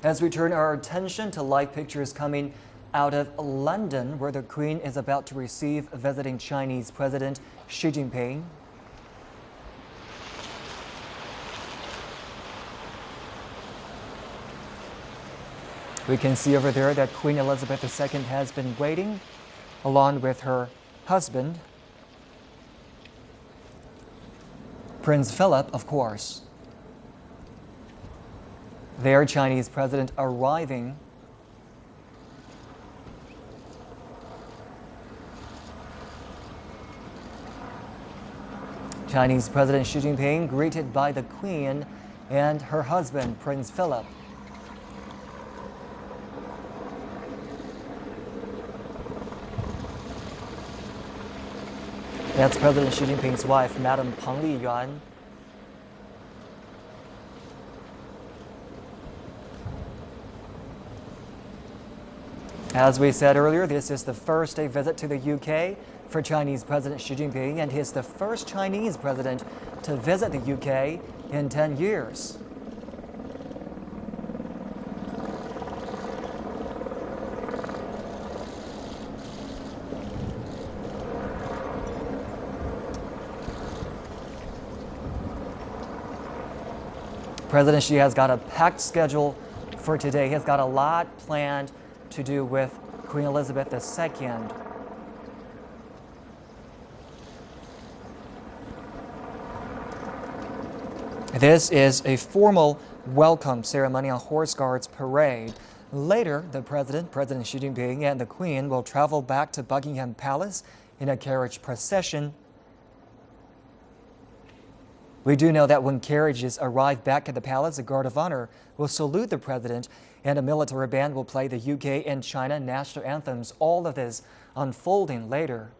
As we turn our attention to live pictures coming out of London, where the Queen is about to receive visiting Chinese President Xi Jinping. We can see over there that Queen Elizabeth II has been waiting, along with her husband, Prince Philip, of course. Their Chinese president arriving. Chinese President Xi Jinping greeted by the Queen and her husband, Prince Philip. That's President Xi Jinping's wife, Madam Peng Liyuan. As we said earlier, this is the first day visit to the UK for Chinese President Xi Jinping, and he's the first Chinese president to visit the UK in 10 years. President Xi has got a packed schedule for today. He has got a lot planned to do with Queen Elizabeth II. This is a formal welcome ceremony on Horse Guards Parade. Later, the President Xi Jinping, and the Queen will travel back to Buckingham Palace in a carriage procession. We do know that when carriages arrive back at the palace, a guard of honor will salute the president, and a military band will play the UK and China national anthems. All of this unfolding later.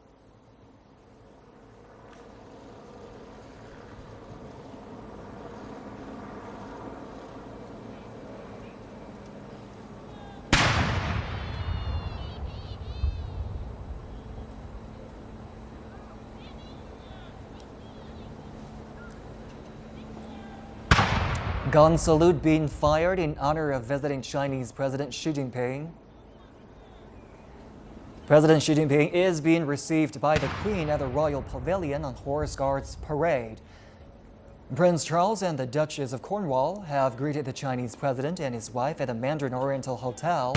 Gun salute being fired in honor of visiting Chinese President Xi Jinping. President Xi Jinping is being received by the Queen at the Royal Pavilion on Horse Guards Parade. Prince Charles and the Duchess of Cornwall have greeted the Chinese president and his wife at the Mandarin Oriental Hotel.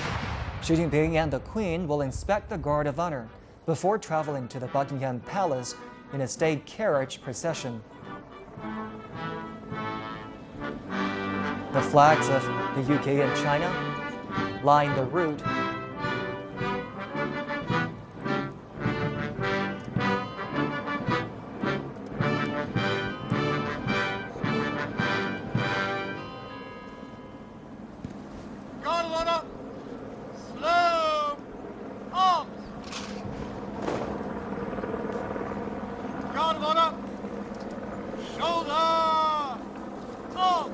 Xi Jinping and the Queen will inspect the Guard of Honor before traveling to the Buckingham Palace in a state carriage procession. The flags of the UK and China line the route. Guard of honor, slow, arms. Guard of honor, shoulder, arms.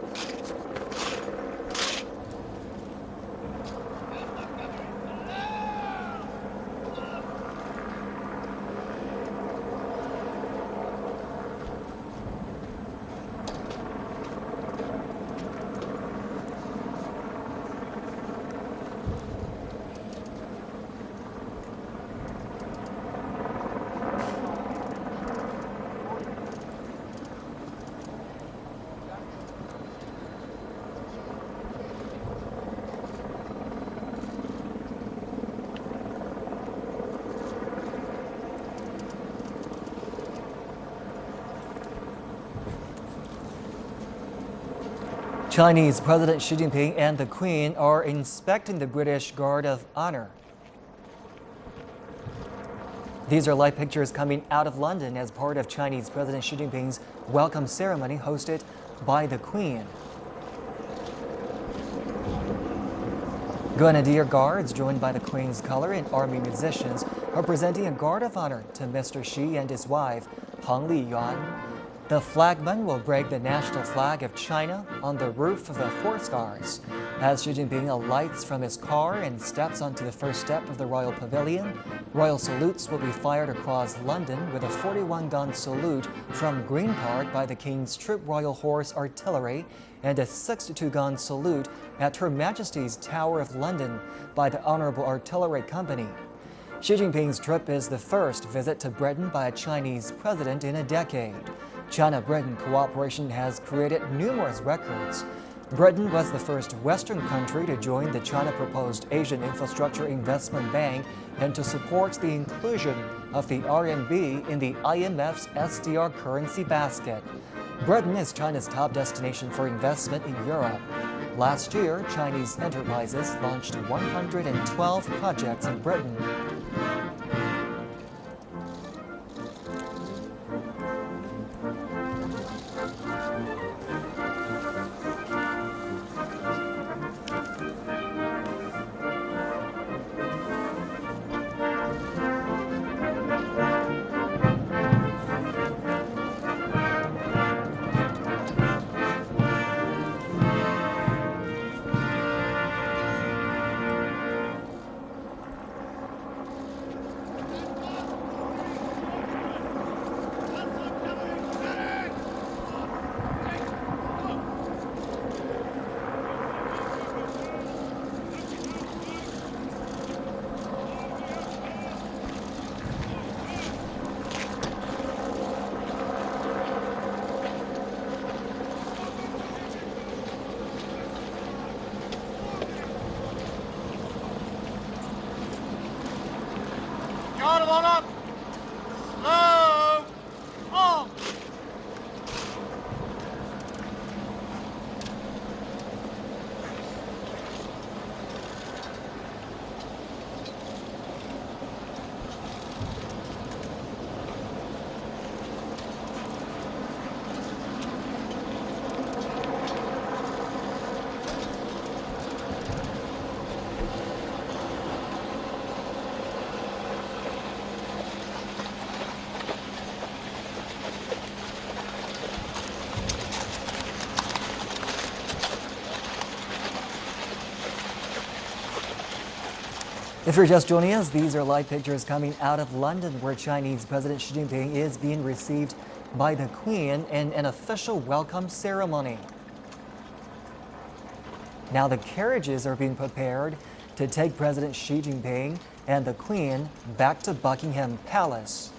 Chinese President Xi Jinping and the Queen are inspecting the British Guard of Honor. These are live pictures coming out of London as part of Chinese President Xi Jinping's welcome ceremony hosted by the Queen. Grenadier Guards, joined by the Queen's color and army musicians, are presenting a Guard of Honor to Mr. Xi and his wife, Peng Liyuan. The flagman will break the national flag of China on the roof of the horse cars. As Xi Jinping alights from his car and steps onto the first step of the Royal Pavilion, royal salutes will be fired across London with a 41-gun salute from Green Park by the King's Troop Royal Horse Artillery and a 62-gun salute at Her Majesty's Tower of London by the Honourable Artillery Company. Xi Jinping's trip is the first visit to Britain by a Chinese president in a decade. China-Britain cooperation has created numerous records. Britain was the first Western country to join the China-proposed Asian Infrastructure Investment Bank and to support the inclusion of the RMB in the IMF's SDR currency basket. Britain is China's top destination for investment in Europe. Last year, Chinese enterprises launched 112 projects in Britain. Guard of honor! Slow! On! If you're just joining us, these are live pictures coming out of London, where Chinese President Xi Jinping is being received by the Queen in an official welcome ceremony. Now the carriages are being prepared to take President Xi Jinping and the Queen back to Buckingham Palace.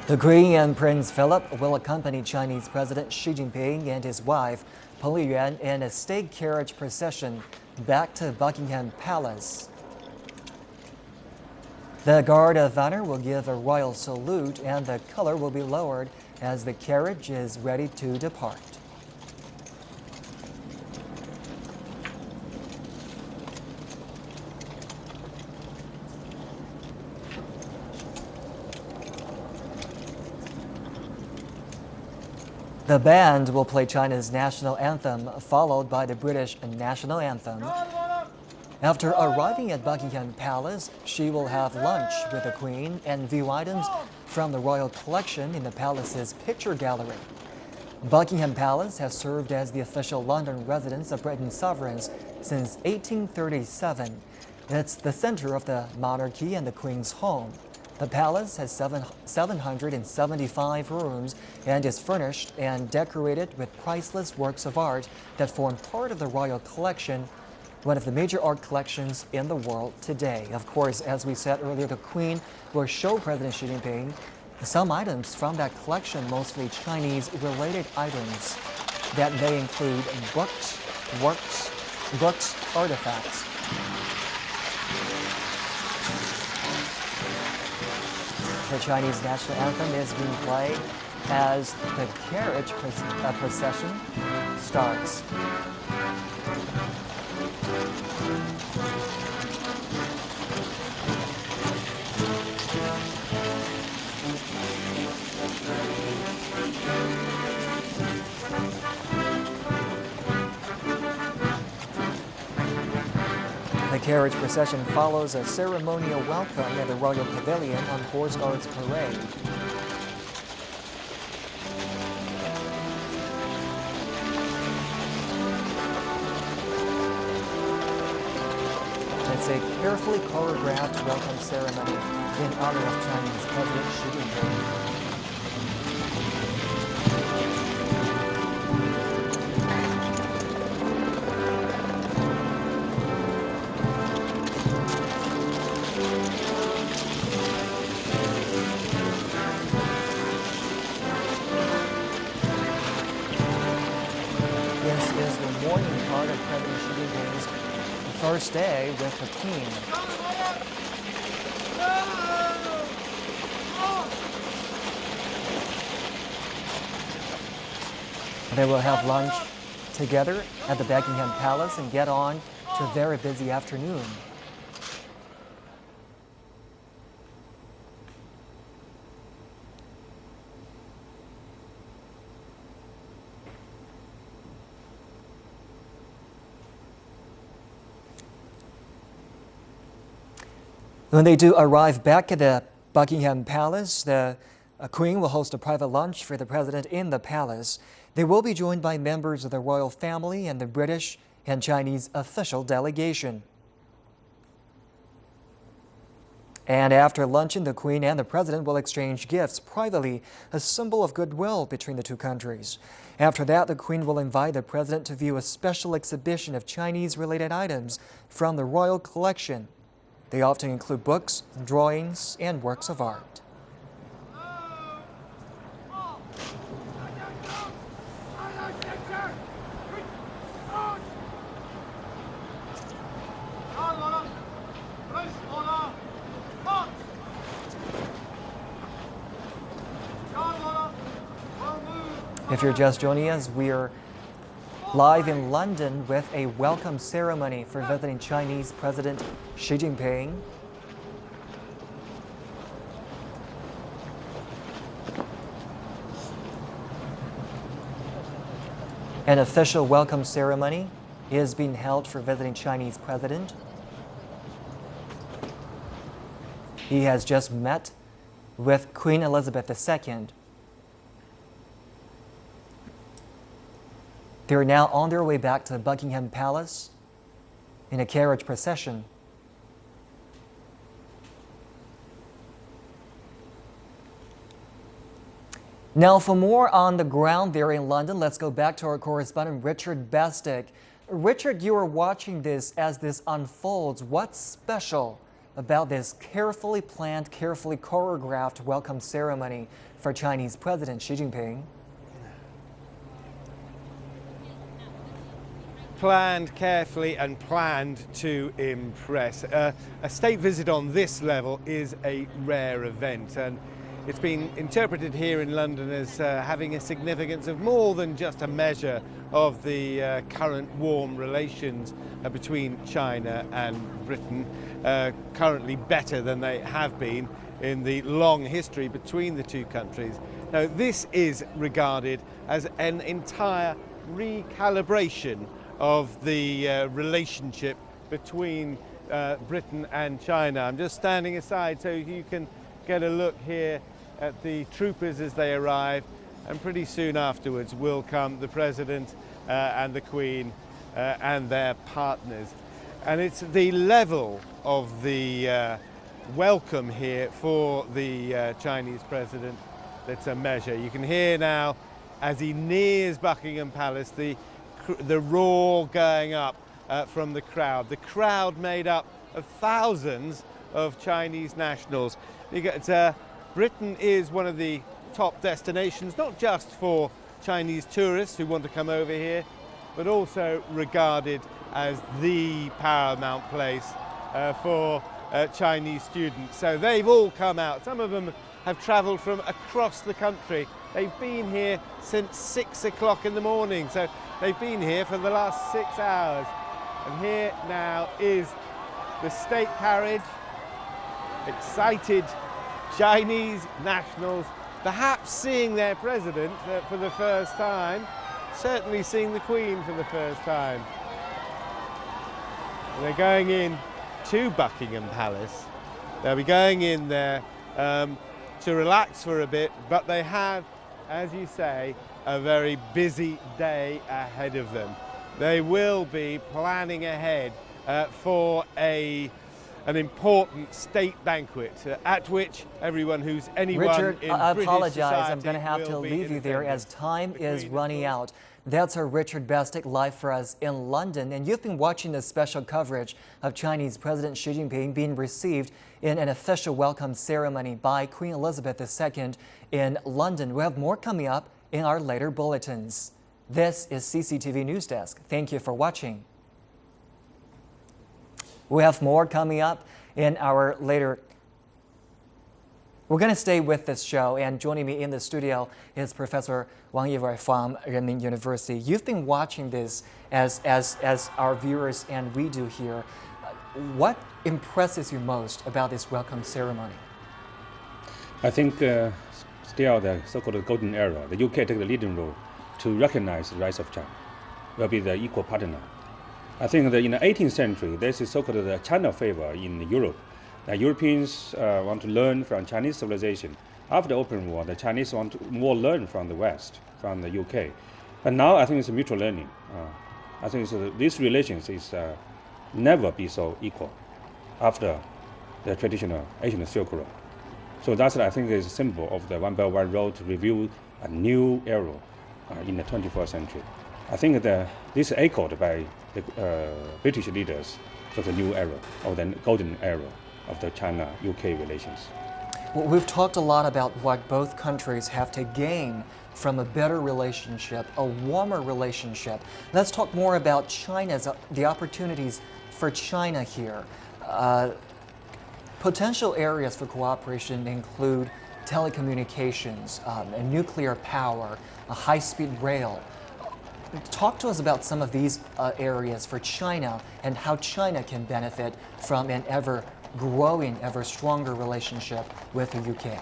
The Queen and Prince Philip will accompany Chinese President Xi Jinping and his wife, Peng Liyuan, in a state carriage procession back to Buckingham Palace. The Guard of Honor will give a royal salute and the color will be lowered as the carriage is ready to depart. The band will play China's national anthem, followed by the British national anthem. After arriving at Buckingham Palace, she will have lunch with the Queen and view items from the royal collection in the palace's picture gallery. Buckingham Palace has served as the official London residence of Britain's sovereigns since 1837. It's the center of the monarchy and the Queen's home. The palace has 775 rooms and is furnished and decorated with priceless works of art that form part of the royal collection, one of the major art collections in the world today. Of course, as we said earlier, the Queen will show President Xi Jinping some items from that collection, mostly Chinese-related items that may include books, artifacts. The Chinese national anthem is being played as the carriage procession starts. carriage procession follows a ceremonial welcome at the Royal Pavilion on Horse Guards Parade. It's a carefully choreographed welcome ceremony in honor of Chinese President Xi Jinping. This is the morning part of President Xi Jinping's first day with the Queen. They will have lunch together at the Buckingham Palace and get on to a very busy afternoon. When they do arrive back at the Buckingham Palace, the Queen will host a private lunch for the President in the palace. They will be joined by members of the royal family and the British and Chinese official delegation. And after luncheon, the Queen and the President will exchange gifts privately, a symbol of goodwill between the two countries. After that, the Queen will invite the President to view a special exhibition of Chinese-related items from the royal collection. They often include books, drawings, and works of art. If you're just joining us, we're live in London with a welcome ceremony for visiting Chinese President Xi Jinping. An official welcome ceremony is being held for visiting Chinese President. He has just met with Queen Elizabeth II. They are now on their way back to Buckingham Palace in a carriage procession. Now, for more on the ground there in London, let's go back to our correspondent Richard Bestick. Richard, you are watching this as this unfolds. What's special about this carefully planned, carefully choreographed welcome ceremony for Chinese President Xi Jinping? Planned carefully and planned to impress. A state visit on this level is a rare event, and it's been interpreted here in London as having a significance of more than just a measure of the current warm relations between China and Britain, currently better than they have been in the long history between the two countries. Now, this is regarded as an entire recalibration of the relationship between Britain and China. I'm just standing aside so you can get a look here at the troopers as they arrive, and pretty soon afterwards will come the President and the Queen and their partners. And it's the level of the welcome here for the Chinese President that's a measure. You can hear now as he nears Buckingham Palace the roar going up from the crowd. The crowd made up of thousands of Chinese nationals. Britain is one of the top destinations, not just for Chinese tourists who want to come over here, but also regarded as the paramount place for Chinese students. So they've all come out. Some of them have travelled from across the country. They've been here since 6 o'clock in the morning. So they've been here for the last 6 hours. And here now is the state carriage. Excited Chinese nationals, perhaps seeing their president for the first time, certainly seeing the Queen for the first time. And they're going in to Buckingham Palace. They'll be going in there to relax for a bit, but they have, as you say, a very busy day ahead of them. They will be planning ahead for an important state banquet at which everyone who's anyone Richard, in I British apologize. society I'm going to have to will be leave you there as attendance. time The is Queen, running of course. out. That's our Richard Bestick live for us in London. And you've been watching this special coverage of Chinese President Xi Jinping being received in an official welcome ceremony by Queen Elizabeth II in London. We have more coming up in our later bulletins. This is CCTV News Desk. Thank you for watching. We have more coming up in our later. We're going to stay with this show, and joining me in the studio is Professor Wang Yiwei from Renmin University. You've been watching this as our viewers and we do here. What impresses you most about this welcome ceremony? I think still the so-called golden era, the UK take the leading role to recognize the rise of China, will be the equal partner. I think that in the 18th century, there's a so-called the China favor in Europe. The Europeans want to learn from Chinese civilization. After the Open War, the Chinese want to more learn from the West, from the UK. But now I think it's a mutual learning. I think these relations is never be so equal after the traditional Asian Silk Road. So that's I think is a symbol of the One Belt One Road to reveal a new era in the 21st century. I think that this is echoed by the British leaders of the new era, or the golden era of the China-UK relations. Well, we've talked a lot about what both countries have to gain from a better relationship, a warmer relationship. Let's talk more about the opportunities for China here. Potential areas for cooperation include telecommunications, nuclear power, a high-speed rail. Talk to us about some of these areas for China and how China can benefit from an ever-growing, ever-stronger relationship with the UK.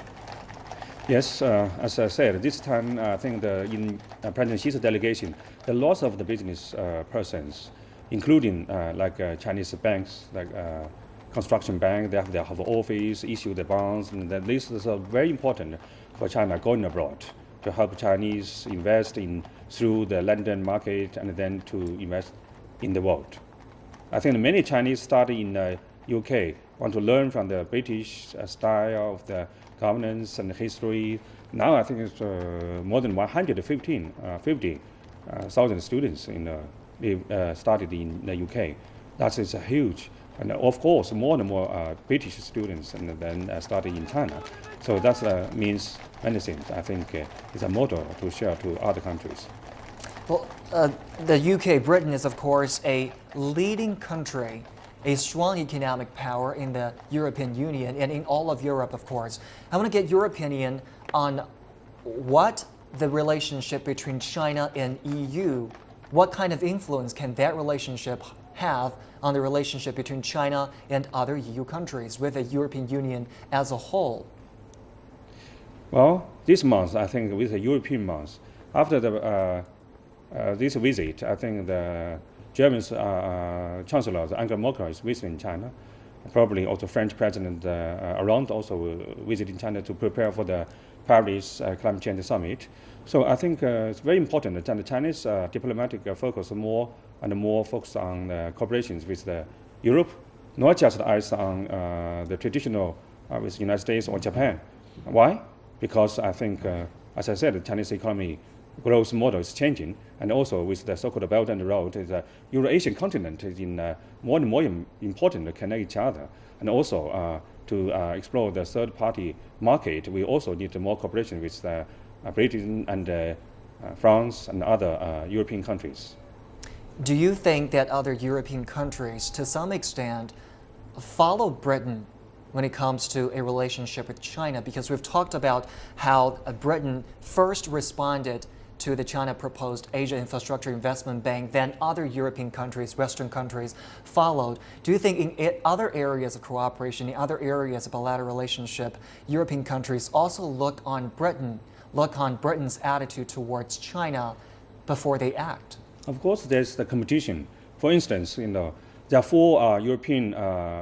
Yes, as I said, this time I think in President Xi's delegation, the loss of the business persons, including Chinese banks, like construction bank, they have office, issue the bonds, and this is very important for China going abroad to help Chinese invest through the London market and then to invest in the world. I think many Chinese study in the UK want to learn from the British style of the governance and history. Now I think it's more than 150,000 students studied in the UK. That is a huge, and of course more and more British students and then study in China. So that means many things. I think it's a model to share to other countries. Well, the UK, Britain is of course a leading country, a strong economic power in the European Union and in all of Europe, of course. I want to get your opinion on what the relationship between China and EU, what kind of influence can that relationship have on the relationship between China and other EU countries with the European Union as a whole? Well, this month, I think with the European month, after this visit, I think the German Chancellor Angela Merkel is visiting China. Probably also French President Hollande also visiting China to prepare for the Paris Climate Change Summit. So I think it's very important that the Chinese diplomatic focus more and more focus on cooperations with Europe, not just eyes on the traditional with the United States or Japan. Why? Because I think, as I said, the Chinese economy growth model is changing, and also with the so-called Belt and Road, the Euro-Asian continent is more and more important to connect each other, and also to explore the third-party market. We also need more cooperation with Britain and France and other European countries. Do you think that other European countries, to some extent, follow Britain when it comes to a relationship with China? Because we've talked about how Britain first responded to the China proposed Asia Infrastructure Investment Bank, then other European countries, Western countries followed. Do you think in other areas of cooperation, in other areas of bilateral relationship, European countries also look on Britain's attitude towards China before they act? Of course, there's the competition. For instance, there are four European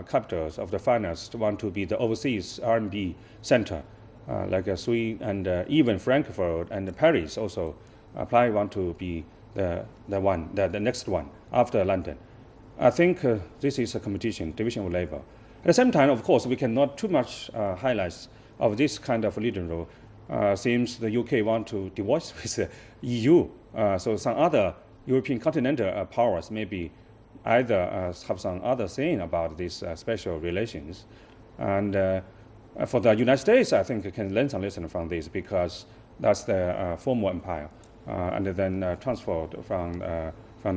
capitals of the finance want to be the overseas R&D center, like Sweden and even Frankfurt and Paris also apply want to be the next one after London. I think this is a competition, division of labor. At the same time, of course, we cannot too much highlights of this kind of leading role. Seems the UK want to divorce with the EU, so some other European continental powers maybe either have some other saying about these special relations. And for the United States, I think it can learn some lesson from this because that's the former empire, and then transferred from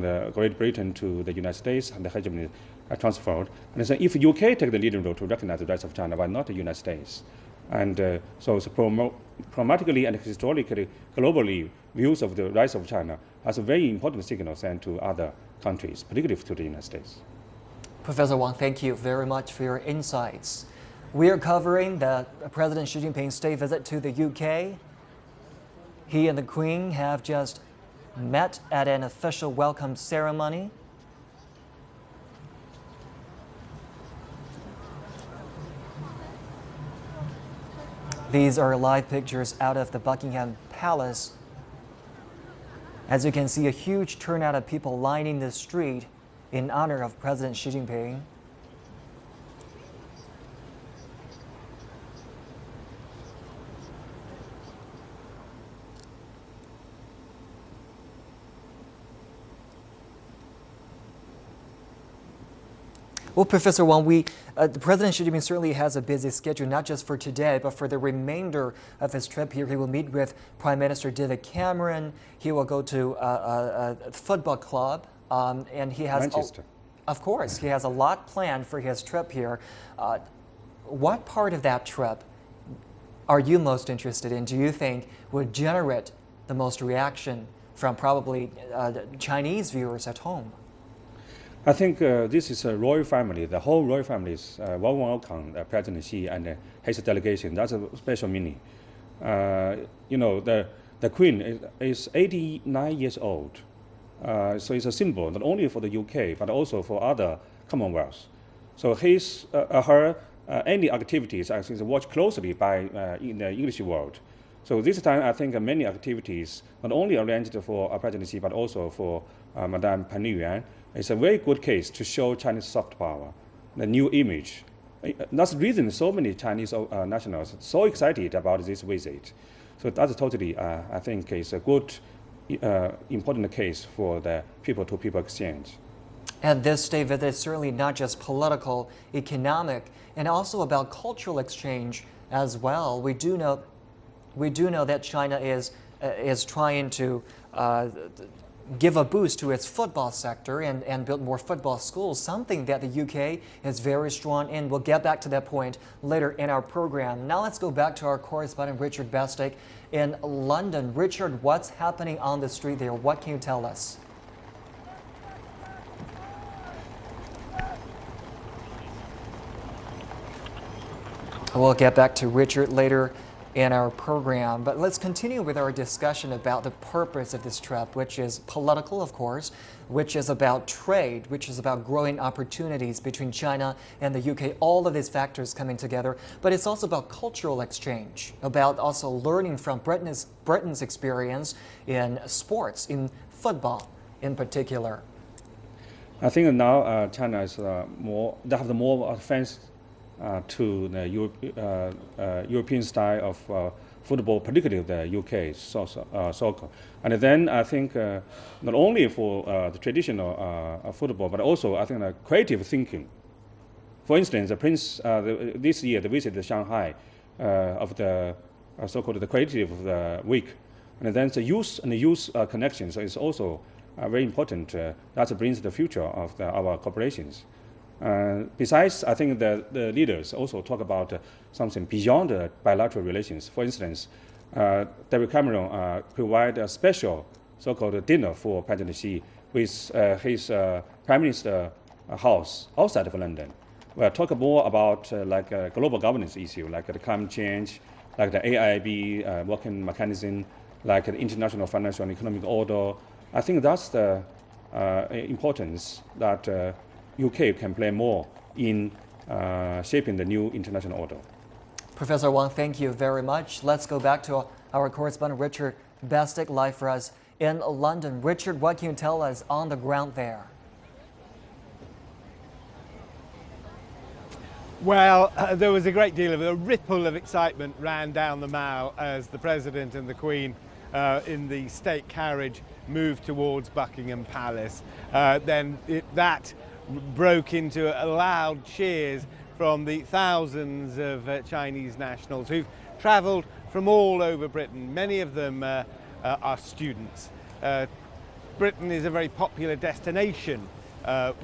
the Great Britain to the United States, and the hegemony transferred. And so if UK take the leading role to recognize the rights of China, why not the United States? And so pragmatically and historically, globally, views of the rights of China has a very important signal sent to other countries, particularly to the United States. Professor Wang, thank you very much for your insights. We are covering the President Xi Jinping's state visit to the UK. He and the Queen have just met at an official welcome ceremony. These are live pictures out of the Buckingham Palace. As you can see, a huge turnout of people lining the street in honor of President Xi Jinping. Well, Professor Wang, President Xi Jinping certainly has a busy schedule, not just for today, but for the remainder of his trip here. He will meet with Prime Minister David Cameron. He will go to a football club, and he has, Manchester. Of course, he has a lot planned for his trip here. What part of that trip are you most interested in? Do you think would generate the most reaction from probably Chinese viewers at home? I think this is a royal family. The whole royal family is well welcome President Xi and his delegation. That's a special meaning. The Queen is 89 years old, so it's a symbol not only for the UK but also for other Commonwealths. So any activities I think is watched closely by in the English world. So this time I think many activities not only arranged for President Xi but also for Madame Pan Yuan. It's a very good case to show Chinese soft power, the new image. That's the reason so many Chinese nationals are so excited about this visit. So that's totally, I think, is a good, important case for the people-to-people exchange. And this state visit is certainly not just political, economic, and also about cultural exchange as well. We do know that China is trying to give a boost to its football sector and build more football schools, something that the UK is very strong in. We'll get back to that point later in our program. Now let's go back to our correspondent Richard Bestick in London. Richard, what's happening on the street there? What can you tell us? We'll get back to Richard later in our program, but let's continue with our discussion about the purpose of this trip, which is political, of course, which is about trade, which is about growing opportunities between China and the UK, all of these factors coming together. But it's also about cultural exchange, about also learning from Britain's experience in sports, in football in particular. I think now China is they have the more advanced to the European style of football, particularly the UK soccer. And then I think not only for the traditional football, but also I think creative thinking. For instance, this year the visit to Shanghai of the so-called the creative of the week, and then the youth and the youth connections is also very important. That brings the future of our corporations. Besides, I think the leaders also talk about something beyond bilateral relations. For instance, David Cameron provided a special so-called dinner for President Xi with his Prime Minister house outside of London. We'll talk more about global governance issue, like the climate change, like the AIIB working mechanism, like the international financial and economic order. I think that's the importance that UK can play more in shaping the new international order. Professor Wang, thank you very much. Let's go back to our correspondent Richard Bestick, live for us in London. Richard, what can you tell us on the ground there? Well, there was a great deal of a ripple of excitement ran down the Mall as the President and the Queen in the state carriage moved towards Buckingham Palace. That broke into loud cheers from the thousands of Chinese nationals who've travelled from all over Britain. Many of them are students. Britain is a very popular destination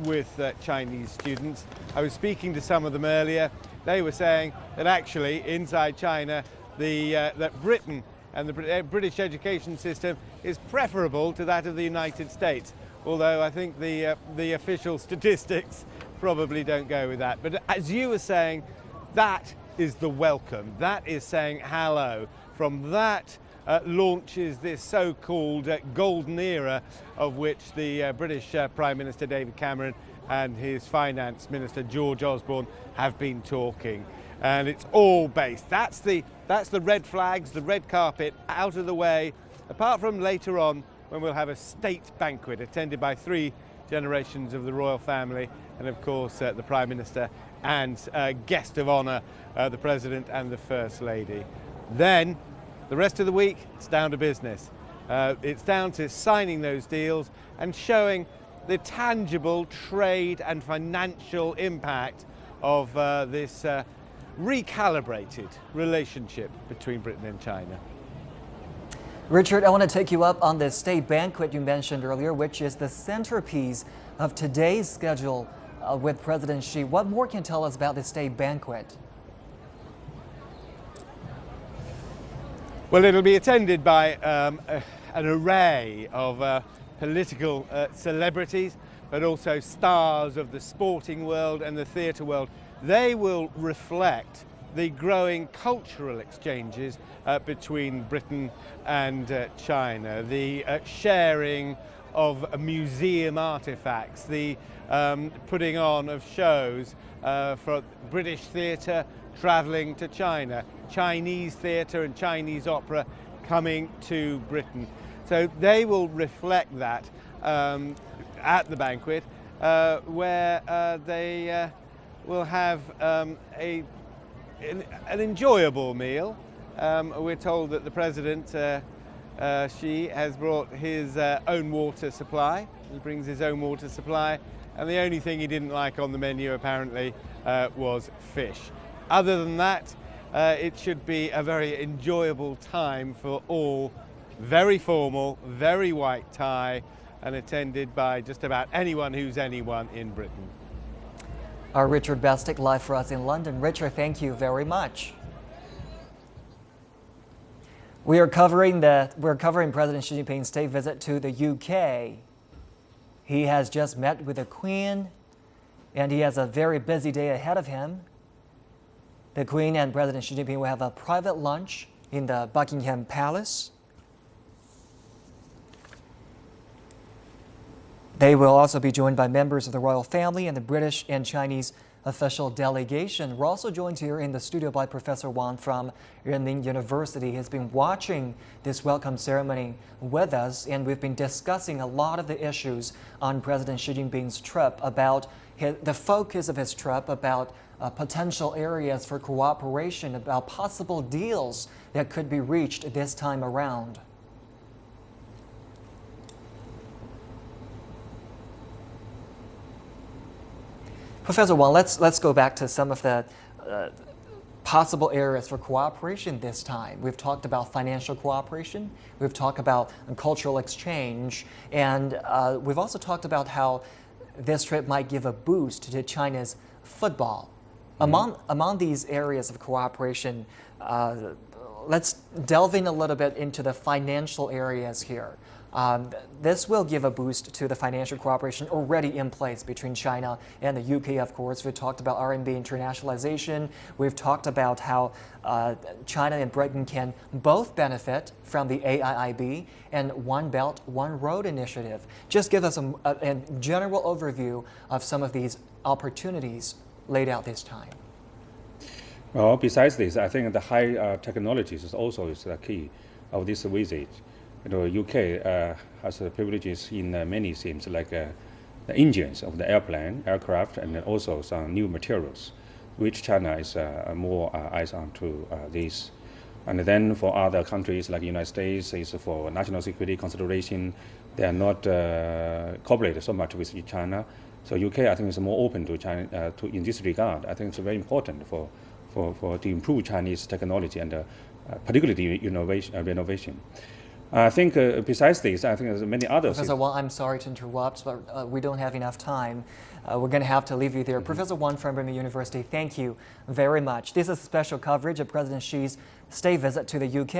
with Chinese students. I was speaking to some of them earlier. They were saying that actually inside China, that Britain and the British education system is preferable to that of the United States. Although I think the official statistics probably don't go with that. But as you were saying, that is the welcome. That is saying hello. From that launches this so-called golden era of which the British Prime Minister David Cameron and his Finance Minister George Osborne have been talking. And it's all based. That's the red flags, the red carpet out of the way, apart from later on when we'll have a state banquet attended by 3 generations of the royal family and of course the Prime Minister and guest of honour, the President and the First Lady. Then the rest of the week, it's down to business. It's down to signing those deals and showing the tangible trade and financial impact of this recalibrated relationship between Britain and China. Richard, I want to take you up on the state banquet you mentioned earlier, which is the centerpiece of today's schedule with President Xi. What more can you tell us about the state banquet? Well, it'll be attended by an array of political celebrities, but also stars of the sporting world and the theatre world. They will reflect the growing cultural exchanges between Britain and China, the sharing of museum artefacts, the putting on of shows for British theatre travelling to China, Chinese theatre and Chinese opera coming to Britain. So they will reflect that at the banquet, where they will have an enjoyable meal. We're told that the President, Xi, has brought his own water supply. He brings his own water supply, and the only thing he didn't like on the menu apparently was fish. Other than that, it should be a very enjoyable time for all. Very formal, very white tie, and attended by just about anyone who's anyone in Britain. Our Richard Bestick, live for us in London. Richard, thank you very much. We're covering President Xi Jinping's state visit to the UK. He has just met with the Queen, and he has a very busy day ahead of him. The Queen and President Xi Jinping will have a private lunch in the Buckingham Palace. They will also be joined by members of the royal family and the British and Chinese official delegation. We're also joined here in the studio by Professor Wang from Renmin University. He has been watching this welcome ceremony with us, and we've been discussing a lot of the issues on President Xi Jinping's trip, about the focus of his trip, about potential areas for cooperation, about possible deals that could be reached this time around. Professor Wang, let's go back to some of the possible areas for cooperation this time. We've talked about financial cooperation, we've talked about cultural exchange, and we've also talked about how this trip might give a boost to China's football. Among these areas of cooperation, let's delve in a little bit into the financial areas here. This will give a boost to the financial cooperation already in place between China and the UK, of course. We've talked about RMB internationalization. We've talked about how China and Britain can both benefit from the AIIB and One Belt, One Road initiative. Just give us a general overview of some of these opportunities laid out this time. Well, besides this, I think the high technologies is also the key of this visit. UK has privileges in many things like the engines of the aircraft, and also some new materials, which China is more eyes on to this. And then for other countries like the United States, is for national security consideration. They are not cooperated so much with China. So UK, I think, is more open to China in this regard. I think it's very important to improve Chinese technology and particularly renovation. I think besides this, I think there's many others. Professor Wang, I'm sorry to interrupt, but we don't have enough time. We're going to have to leave you there. Professor Wang from Birmingham University, thank you very much. This is special coverage of President Xi's state visit to the UK.